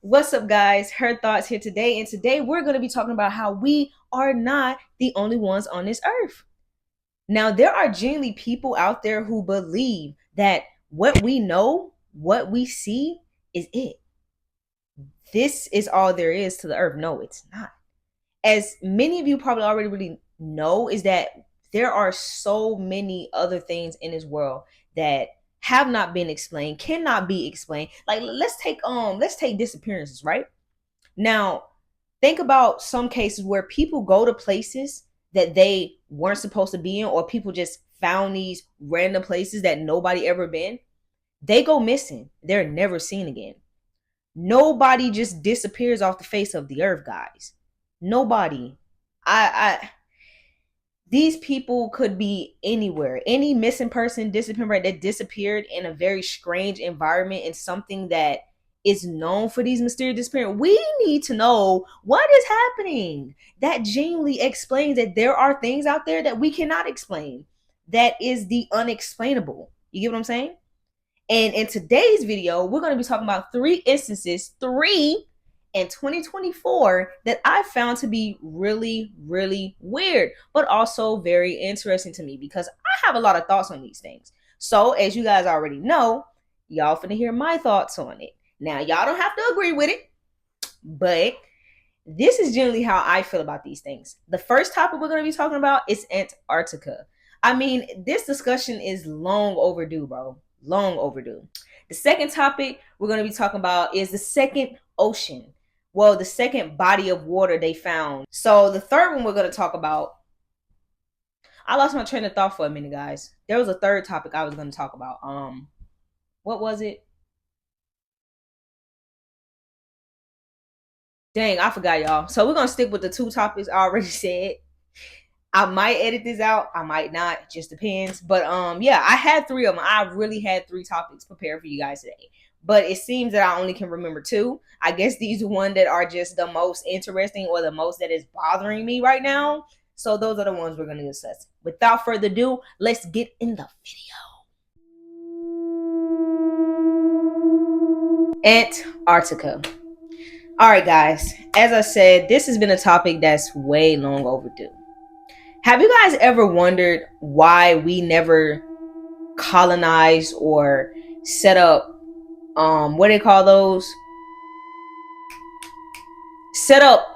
What's up, guys? Her thoughts here today, and today we're going to be talking about how we are not the only ones on this earth. Now, there are genuinely people out there who believe that what we know, what we see, is it. This is all there is to the earth. No, it's not. As many of you probably already really know, is that there are so many other things in this world that have not been explained, cannot be explained. Like let's take disappearances, right? Now, think about some cases where people go to places that they weren't supposed to be in, or people just found these random places that nobody ever been. They go missing. They're never seen again. Nobody just disappears off the face of the earth, guys. Nobody. I these people could be anywhere. Any missing person, disappeared that disappeared in a very strange environment and something that is known for these mysterious disappearance. We need to know what is happening. That genuinely explains that there are things out there that we cannot explain. That is the unexplainable. You get what I'm saying? And in today's video, we're going to be talking about three in 2024 that I found to be really, really weird, but also very interesting to me because I have a lot of thoughts on these things. So, as you guys already know, y'all finna hear my thoughts on it. Now, y'all don't have to agree with it, but this is generally how I feel about these things. The first topic we're going to be talking about is Antarctica. I mean, this discussion is long overdue, bro. Long overdue. The second topic we're going to be talking about is the second ocean. Well, the second body of water they found. So the third one we're going to talk about, I lost my train of thought for a minute, guys. There was a third topic I was going to talk about. What was it? Dang, I forgot, y'all. So we're going to stick with the two topics I already said. I might edit this out. I might not. Just depends. But yeah, I had three of them. I really had three topics prepared for you guys today. But it seems that I only can remember two. I guess these are one that are just the most interesting or the most that is bothering me right now. So those are the ones we're going to discuss. Without further ado, let's get in the video. Antarctica. All right, guys. As I said, this has been a topic that's way long overdue. Have you guys ever wondered why we never colonized or set up what do they call those? Set up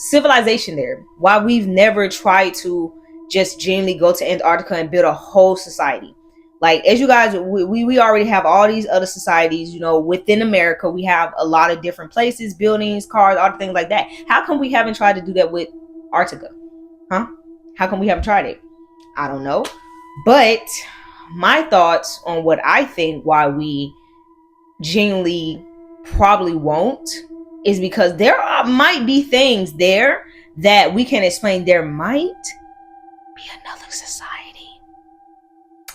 civilization there. Why we've never tried to just genuinely go to Antarctica and build a whole society. Like, as you guys, we already have all these other societies, within America. We have a lot of different places, buildings, cars, all the things like that. How come we haven't tried to do that with Antarctica? Huh? How come we haven't tried it? I don't know. But my thoughts on what I think why we genuinely probably won't is because might be things there that we can explain. There might be another society.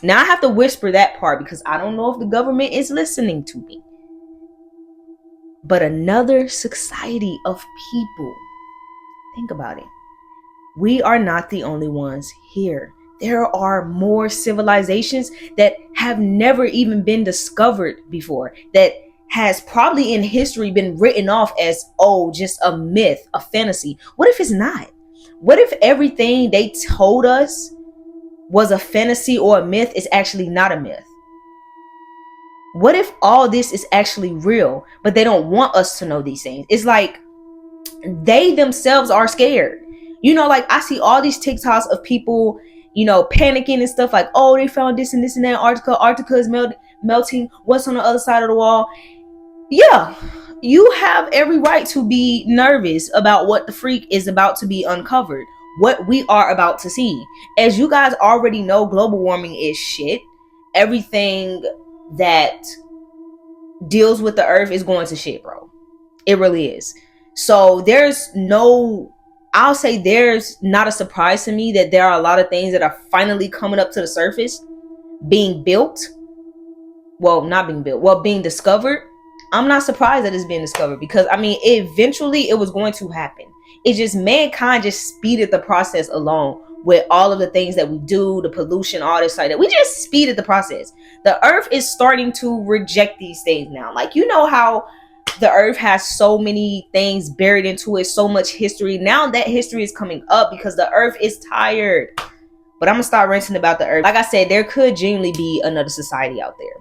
Now I have to whisper that part because I don't know if the government is listening to me. But another society of people. Think about it. We are not the only ones here. There are more civilizations that have never even been discovered before, that has probably in history been written off as, just a myth, a fantasy. What if it's not? What if everything they told us was a fantasy or a myth is actually not a myth? What if all this is actually real, but they don't want us to know these things? It's like they themselves are scared. Like I see all these TikToks of people, panicking and stuff like, they found this and this and that. Antarctica is melting. What's on the other side of the wall? Yeah, you have every right to be nervous about what the freak is about to be uncovered. What we are about to see. As you guys already know, global warming is shit. Everything that deals with the earth is going to shit, bro. It really is. So there's not a surprise to me that there are a lot of things that are finally coming up to the surface, being built. Well, not being built. Well, being discovered. I'm not surprised that it's being discovered because, eventually it was going to happen. It's just mankind just speeded the process along with all of the things that we do, the pollution, all this like that. We just speeded the process. The earth is starting to reject these things now. Like, how the earth has so many things buried into it, so much history. Now that history is coming up because the earth is tired. But I'm gonna start ranting about the earth. Like I said, there could genuinely be another society out there.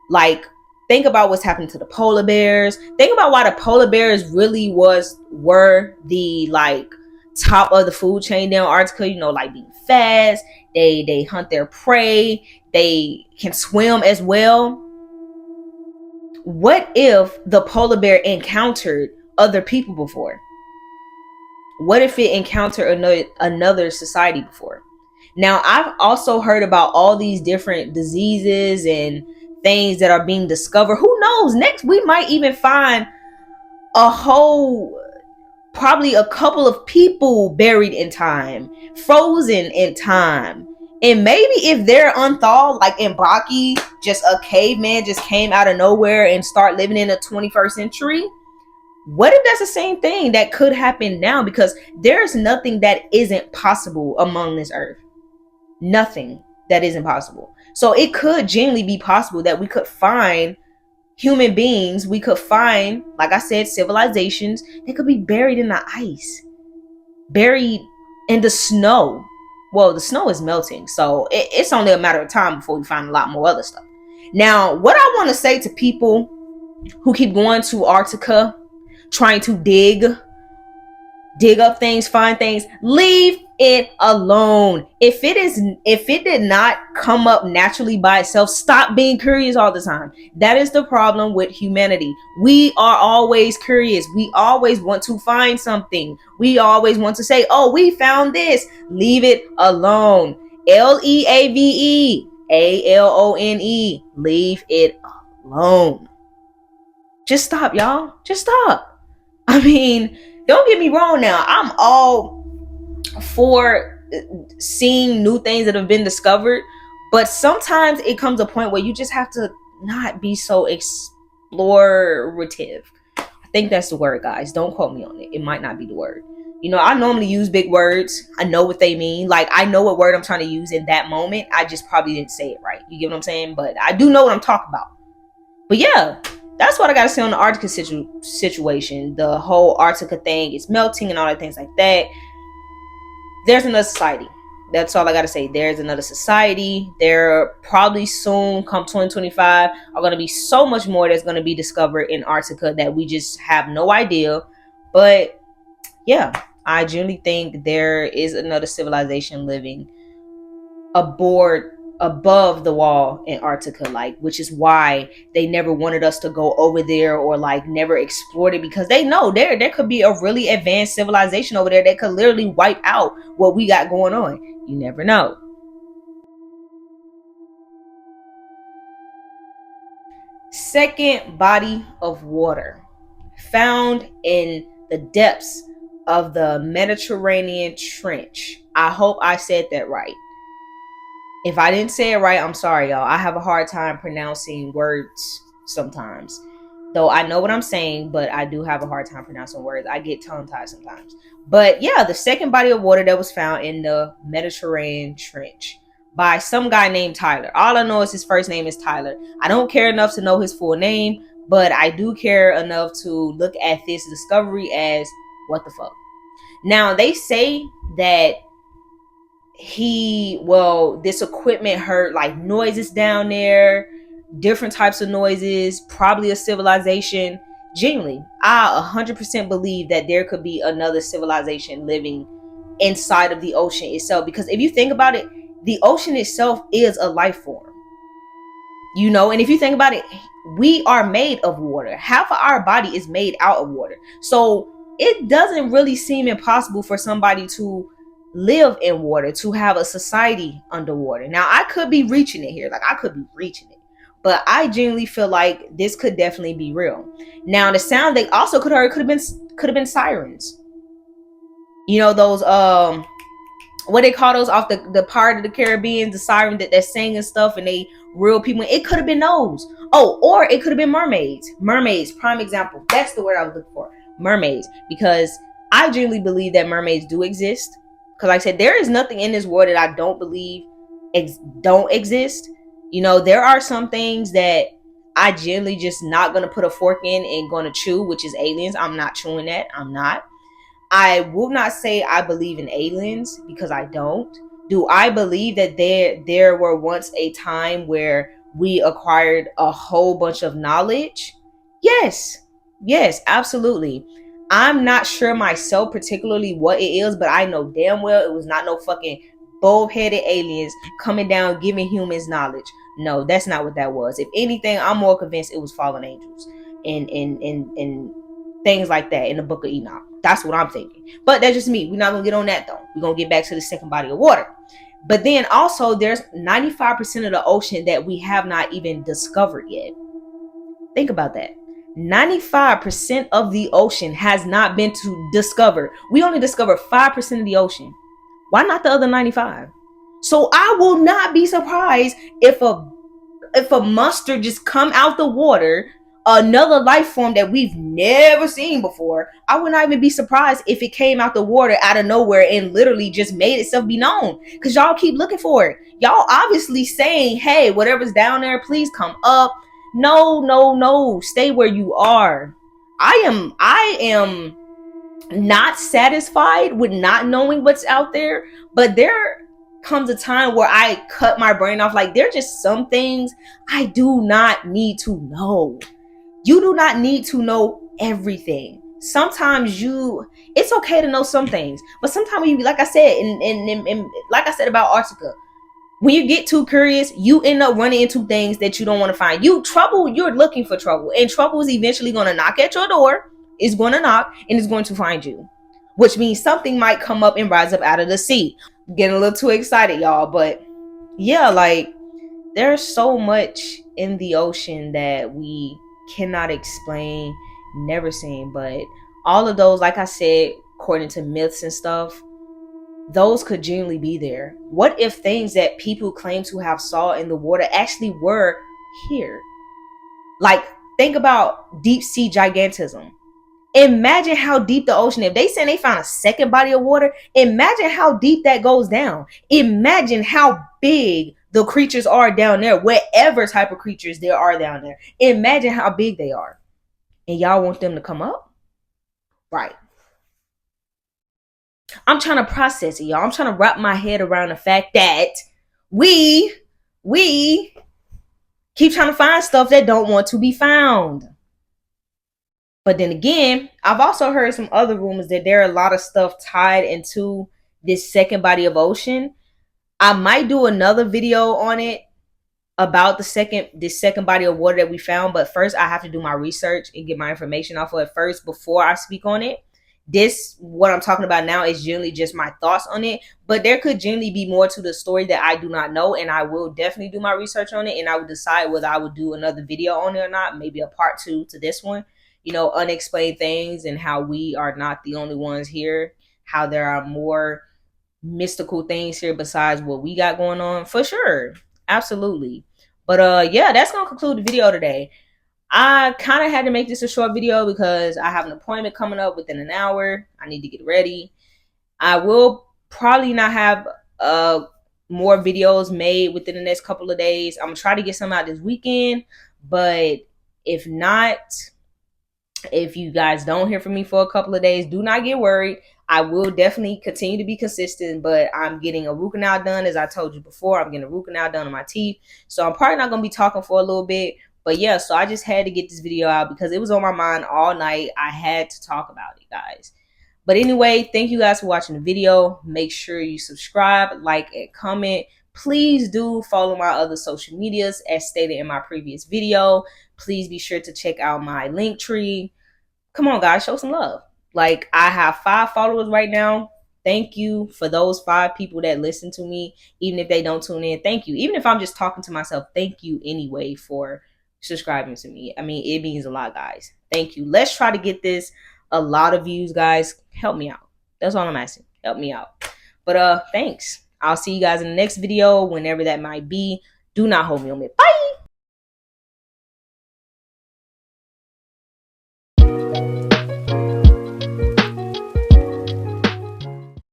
Like, think about what's happened to the polar bears. Think about why the polar bears really were the like top of the food chain down Antarctica. You know, like being fast. They hunt their prey. They can swim as well. What if the polar bear encountered other people before? What if it encountered another society before? Now, I've also heard about all these different diseases and things that are being discovered. Who knows? Next, we might even find a whole, probably a couple of people buried in time, frozen in time. And maybe if they're unthawed, like in Baki, just a caveman just came out of nowhere and start living in the 21st century. What if that's the same thing that could happen now? Because there's nothing that isn't possible among this earth. Nothing that isn't possible. So it could genuinely be possible that we could find human beings, we could find, like I said, civilizations that could be buried in the ice, buried in the snow. Well, the snow is melting, so it's only a matter of time before we find a lot more other stuff. Now, what I want to say to people who keep going to Antarctica, trying to dig up things, find things, leave it alone. If it did not come up naturally by itself, stop being curious all the time. That is the problem with humanity. We are always curious. We always want to find something. We always want to say, oh, we found this. Leave it alone. LEAVEALONE. Leave it alone. Just stop, y'all. Just stop. I mean, don't get me wrong now. I'm all for seeing new things that have been discovered, but sometimes it comes a point where you just have to not be so explorative. I think that's the word, guys. Don't quote me on it. It might not be the word. You know, I normally use big words. I know what they mean. Like, I know what word I'm trying to use in that moment. I just probably didn't say it right. You get what I'm saying? But I do know what I'm talking about. But yeah, that's what I got to say on the Antarctica situation. The whole Antarctica thing is melting and all that things like that. There's another society. That's all I got to say. There's another society. There probably soon, come 2025, are going to be so much more that's going to be discovered in Antarctica that we just have no idea. But yeah, I genuinely think there is another civilization living above the wall in Antarctica, like, which is why they never wanted us to go over there or like never explored it, because they know there could be a really advanced civilization over there that could literally wipe out what we got going on. You never know. Second body of water found in the depths of the Mediterranean Trench. I hope I said that right. If I didn't say it right, I'm sorry, y'all. I have a hard time pronouncing words sometimes. Though I know what I'm saying, but I do have a hard time pronouncing words. I get tongue-tied sometimes. But yeah, the second body of water that was found in the Mediterranean Trench by some guy named Tyler. All I know is his first name is Tyler. I don't care enough to know his full name, but I do care enough to look at this discovery as what the fuck. Now, they say that this equipment heard like noises down there, different types of noises, probably a civilization. Genuinely, I 100% believe that there could be another civilization living inside of the ocean itself, because if you think about it, the ocean itself is a life form, you know. And if you think about it, we are made of water. Half of our body is made out of water, so it doesn't really seem impossible for somebody to live in water, to have a society underwater. Now, I could be reaching it here, but I genuinely feel like this could definitely be real. Now, the sound they also could have heard could have been sirens. You know, those what they call those off the part of the Caribbean, the siren that sing and stuff, and they real people. It could have been those. Oh, or it could have been mermaids. Mermaids, prime example. That's the word I was looking for. Mermaids, because I genuinely believe that mermaids do exist. Because like I said, there is nothing in this world that I don't believe don't exist. You know, there are some things that I generally just not gonna put a fork in and gonna chew, which is aliens. I'm not chewing that. I'm not. I will not say I believe in aliens because I don't. Do I believe that there were once a time where we acquired a whole bunch of knowledge? Yes. Yes, absolutely. I'm not sure myself particularly what it is, but I know damn well it was not no fucking bulb-headed aliens coming down giving humans knowledge. No, that's not what that was. If anything, I'm more convinced it was fallen angels and things like that in the book of Enoch. That's what I'm thinking. But that's just me. We're not gonna get on that though. We're gonna get back to the second body of water. But then also there's 95% of the ocean that we have not even discovered yet. Think about that. 95% of the ocean has not been to discovered. We only discovered 5% of the ocean. Why not the other 95? So I will not be surprised if a monster just come out the water, another life form that we've never seen before. I would not even be surprised if it came out the water out of nowhere and literally just made itself be known, because y'all keep looking for it. Y'all obviously saying, hey, whatever's down there, please come up. No, no, no, stay where you are. I am not satisfied with not knowing what's out there, but there comes a time where I cut my brain off. Like, there are just some things I do not need to know. You do not need to know everything. Sometimes it's okay to know some things, but sometimes you, like I said, and like I said about Antarctica, when you get too curious, you end up running into things that you don't want to find. You're looking for trouble, and trouble is eventually going to knock at your door. It's going to knock and it's going to find you, which means something might come up and rise up out of the sea. I'm getting a little too excited, y'all, but yeah, like, there's so much in the ocean that we cannot explain, never seen. But all of those, like I said, according to myths and stuff, those could genuinely be there. What if things that people claim to have saw in the water actually were here? Like, think about deep sea gigantism. Imagine how deep the ocean is. If they say they found a second body of water, imagine how deep that goes down. Imagine how big the creatures are down there, whatever type of creatures there are down there. Imagine how big they are. And y'all want them to come up? Right. I'm trying to process it, y'all. I'm trying to wrap my head around the fact that we keep trying to find stuff that don't want to be found. But then again, I've also heard some other rumors that there are a lot of stuff tied into this second body of ocean. I might do another video on it about this second body of water that we found, but first I have to do my research and get my information off of it first before I speak on it. This, what I'm talking about now, is generally just my thoughts on it, but there could generally be more to the story that I do not know, and I will definitely do my research on it, and I will decide whether I would do another video on it or not, maybe a part 2 to this one. You know, unexplained things and how we are not the only ones here, how there are more mystical things here besides what we got going on, for sure. Absolutely. But yeah, that's gonna conclude the video today. I kind of had to make this a short video because I have an appointment coming up within an hour. I need to get ready. I will probably not have more videos made within the next couple of days. I'm gonna try to get some out this weekend, but if not, if you guys don't hear from me for a couple of days, do not get worried. I will definitely continue to be consistent, but I'm getting a root canal done. As I told you before, I'm getting a root canal done on my teeth. So I'm probably not going to be talking for a little bit. But yeah, so I just had to get this video out because it was on my mind all night. I had to talk about it, guys. But anyway, thank you guys for watching the video. Make sure you subscribe, like, and comment. Please do follow my other social medias as stated in my previous video. Please be sure to check out my link tree. Come on, guys, show some love. Like, I have 5 followers right now. Thank you for those 5 people that listen to me, even if they don't tune in. Thank you. Even if I'm just talking to myself, thank you anyway for subscribing to me. I mean, it means a lot, guys. Thank you. Let's try to get this a lot of views, guys. Help me out. That's all I'm asking. Help me out. But thanks. I'll see you guys in the next video, whenever that might be. Do not hold me on it. Bye.